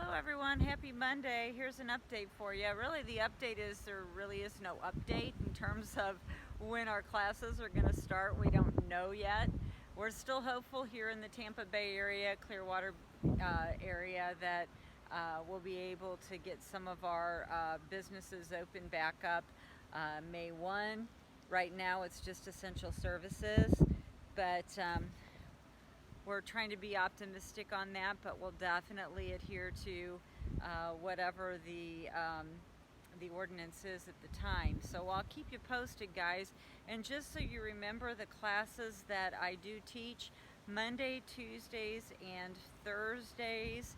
Hello everyone, happy Monday. Here's an update for you. Really the update is there really is no update in terms of when our classes are going to start. We don't know yet. We're still hopeful here in the Tampa Bay area, Clearwater area, that we'll be able to get some of our businesses open back up May 1. Right now it's just essential services, but we're trying to be optimistic on that, but we'll definitely adhere to whatever the ordinance is at the time. So I'll keep you posted, guys. And just so you remember, the classes that I do teach, Monday, Tuesdays, and Thursdays,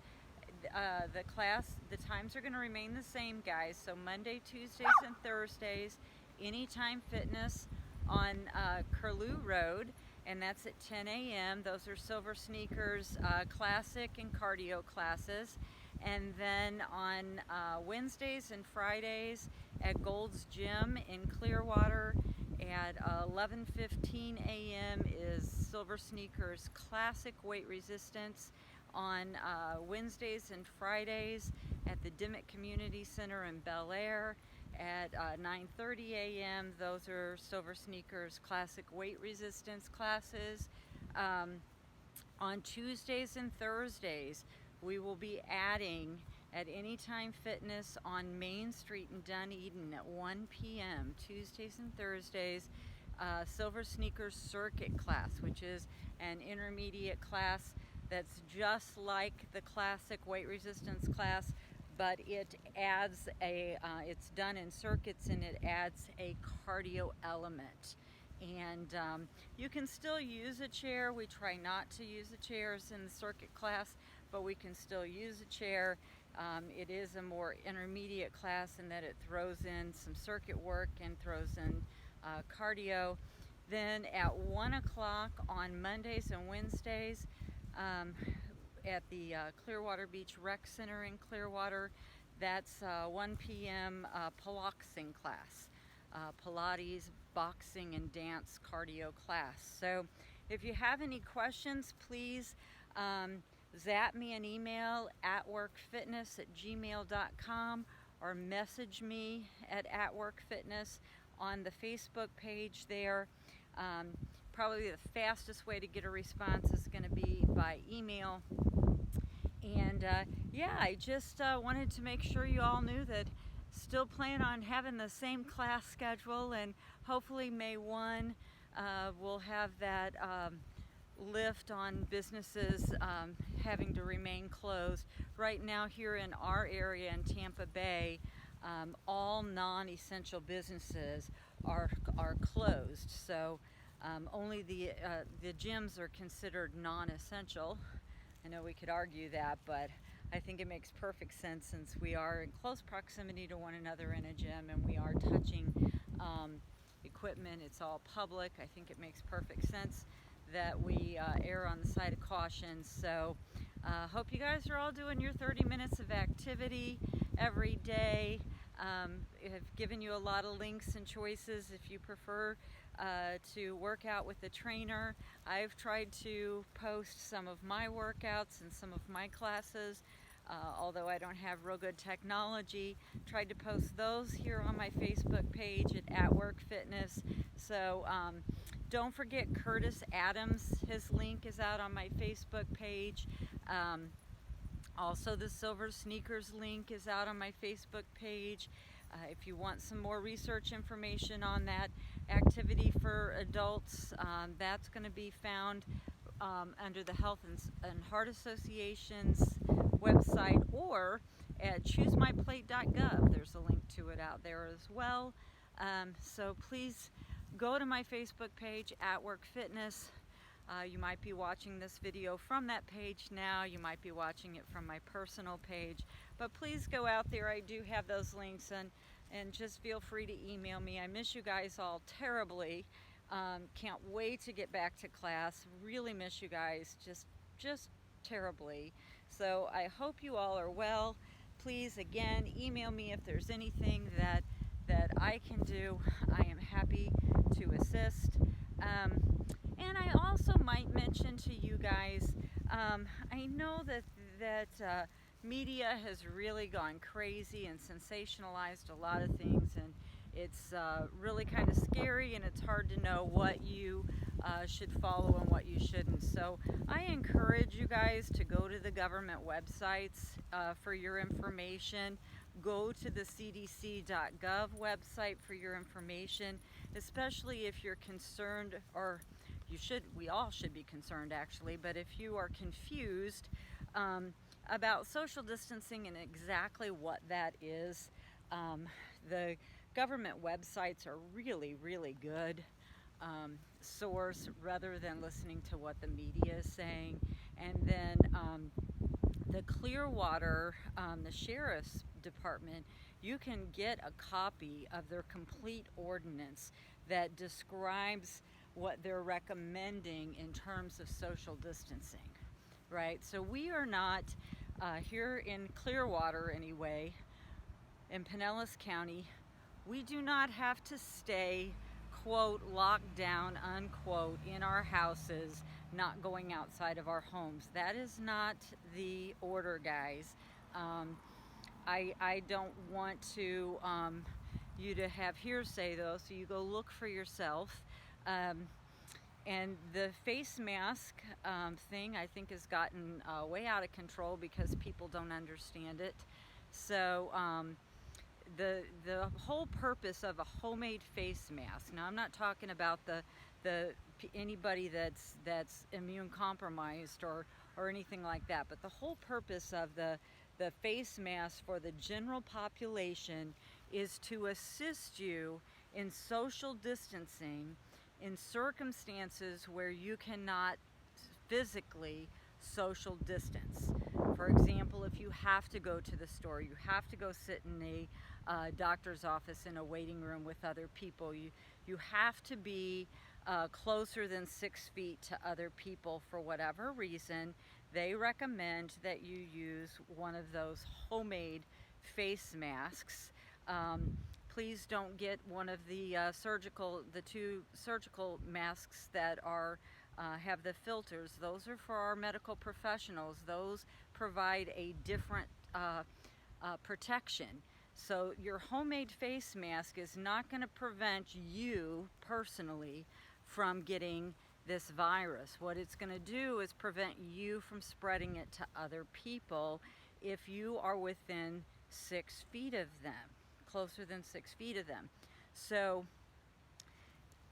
the times are going to remain the same, guys. So Monday, Tuesdays, and Thursdays, Anytime Fitness on Curlew Road, and that's at 10 a.m. Those are Silver Sneakers classic and cardio classes. And then on Wednesdays and Fridays at Gold's Gym in Clearwater at 11:15 a.m. is Silver Sneakers classic weight resistance. On Wednesdays and Fridays at the Dimmitt Community Center in Bel Air at 9:30 a.m. Those are Silver Sneakers classic weight resistance classes. On Tuesdays and Thursdays, we will be adding at Anytime Fitness on Main Street in Dunedin at 1 p.m. Tuesdays and Thursdays, Silver Sneakers Circuit class, which is an intermediate class that's just like the classic weight resistance class, but it adds it's done in circuits and it adds a cardio element. And you can still use a chair. We try not to use the chairs in the circuit class, but we can still use a chair. It is a more intermediate class in that it throws in some circuit work and throws in cardio. Then at 1 o'clock on Mondays and Wednesdays, at the Clearwater Beach Rec Center in Clearwater, that's 1 p.m. Piloxing class, Pilates, boxing, and dance cardio class. So if you have any questions, please zap me an email at atworkfitness@gmail.com or message me at atworkfitness on the Facebook page there. Probably the fastest way to get a response is going to be by email. And yeah, I just wanted to make sure you all knew that still plan on having the same class schedule, and hopefully May 1 we'll have that lift on businesses having to remain closed. Right now here in our area in Tampa Bay, all non-essential businesses are closed. So only the gyms are considered non-essential. I know we could argue that, but I think it makes perfect sense since we are in close proximity to one another in a gym and we are touching equipment. It's all public. I think it makes perfect sense that we err on the side of caution. So hope you guys are all doing your 30 minutes of activity every day. I've given you a lot of links and choices if you prefer to work out with a trainer. I've tried to post some of my workouts and some of my classes, although I don't have real good technology. Tried to post those here on my Facebook page at Work Fitness. So don't forget Curtis Adams. His link is out on my Facebook page. Also, the Silver Sneakers link is out on my Facebook page. If you want some more research information on that activity for adults, that's going to be found under the Health and Heart Association's website or at choosemyplate.gov. There's a link to it out there as well. So please go to my Facebook page at Work Fitness. You might be watching this video from that page now. You might be watching it from my personal page. But please go out there. I do have those links, and just feel free to email me. I miss you guys all terribly. Can't wait to get back to class. Really miss you guys just terribly. So I hope you all are well. Please, again, email me if there's anything that I can do. I am happy to assist. And I also might mention to you guys, I know that media has really gone crazy and sensationalized a lot of things, and it's really kind of scary, and it's hard to know what you should follow and what you shouldn't. So I encourage you guys to go to the government websites for your information. Go to the cdc.gov website for your information, especially if you're concerned, or we all should be concerned actually, but if you are confused about social distancing and exactly what that is, the government websites are really, really good source rather than listening to what the media is saying. And then the Clearwater, the sheriff's department, you can get a copy of their complete ordinance that describes what they're recommending in terms of social distancing, right? So we are not, here in Clearwater anyway, in Pinellas County, we do not have to stay, quote, locked down, unquote, in our houses, not going outside of our homes. That is not the order, guys. I don't want to you to have hearsay though, so you go look for yourself. And the face mask thing, I think, has gotten way out of control because people don't understand it. So the whole purpose of a homemade face mask. Now, I'm not talking about anybody that's immune compromised or anything like that, but the whole purpose of the face mask for the general population is to assist you in social distancing in circumstances where you cannot physically social distance. For example, if you have to go to the store, you have to go sit in a doctor's office in a waiting room with other people, you have to be closer than 6 feet to other people for whatever reason, they recommend that you use one of those homemade face masks. Please don't get one of the two surgical masks that are have the filters. Those are for our medical professionals. Those provide a different protection. So your homemade face mask is not going to prevent you personally from getting this virus. What it's going to do is prevent you from spreading it to other people if you are within 6 feet of them, closer than 6 feet of them. So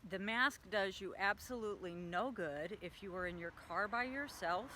the mask does you absolutely no good if you are in your car by yourself,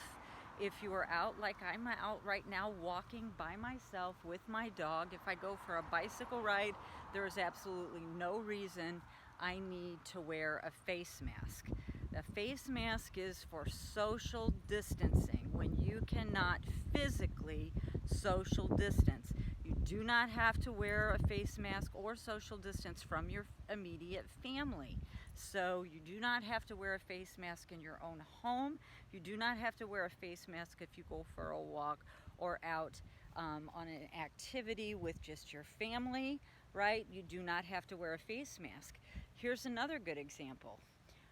if you are out like I'm out right now walking by myself with my dog. If I go for a bicycle ride, there is absolutely no reason I need to wear a face mask. The face mask is for social distancing when you cannot physically social distance. You do not have to wear a face mask or social distance from your immediate family. So you do not have to wear a face mask in your own home. You do not have to wear a face mask if you go for a walk or out on an activity with just your family, right? You do not have to wear a face mask. Here's another good example.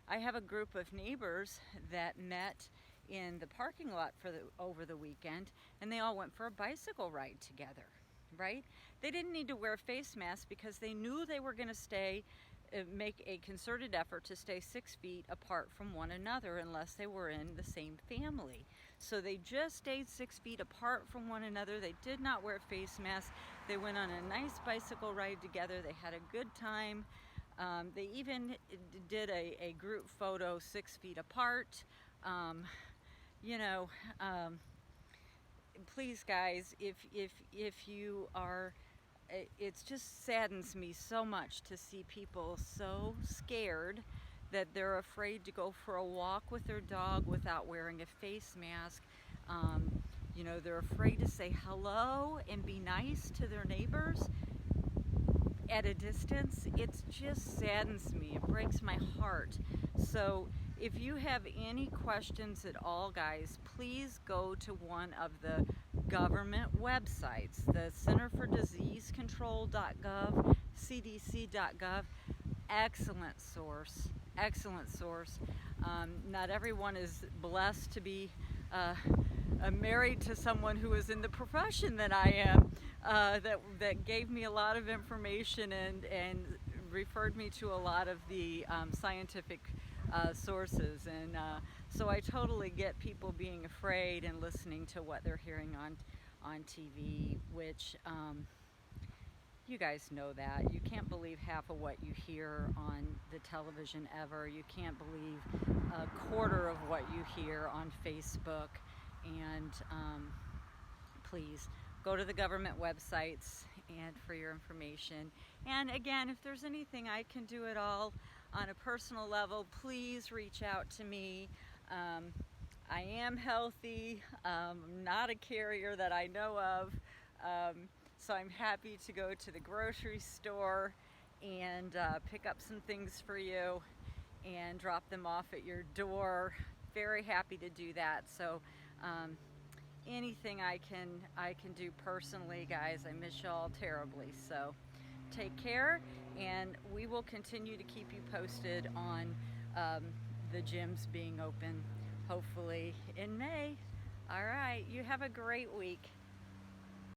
I have a group of neighbors that met in the parking lot over the weekend, and they all went for a bicycle ride together, right? They didn't need to wear a face mask because they knew they were going to make a concerted effort to stay 6 feet apart from one another unless they were in the same family. So they just stayed 6 feet apart from one another. They did not wear a face mask. They went on a nice bicycle ride together. They had a good time. They even did a group photo 6 feet apart. Please, guys, if you are, it just saddens me so much to see people so scared that they're afraid to go for a walk with their dog without wearing a face mask. They're afraid to say hello and be nice to their neighbors at a distance. It just saddens me. It breaks my heart. So if you have any questions at all, guys, please go to one of the government websites, the Center for Disease Control.gov, CDC.gov. Excellent source. Excellent source. Not everyone is blessed to be married to someone who is in the profession that I am, that gave me a lot of information and referred me to a lot of the scientific sources. And so I totally get people being afraid and listening to what they're hearing on TV, which you guys know that. You can't believe half of what you hear on the television ever. You can't believe a quarter of what you hear on Facebook. And please go to the government websites and for your information. And again, if there's anything I can do at all on a personal level, please reach out to me. I am healthy. I'm not a carrier that I know of. So I'm happy to go to the grocery store and pick up some things for you and drop them off at your door. Very happy to do that. So anything I can do personally, guys, I miss y'all terribly. So take care, and we will continue to keep you posted on the gyms being open, hopefully in May. All right, you have a great week.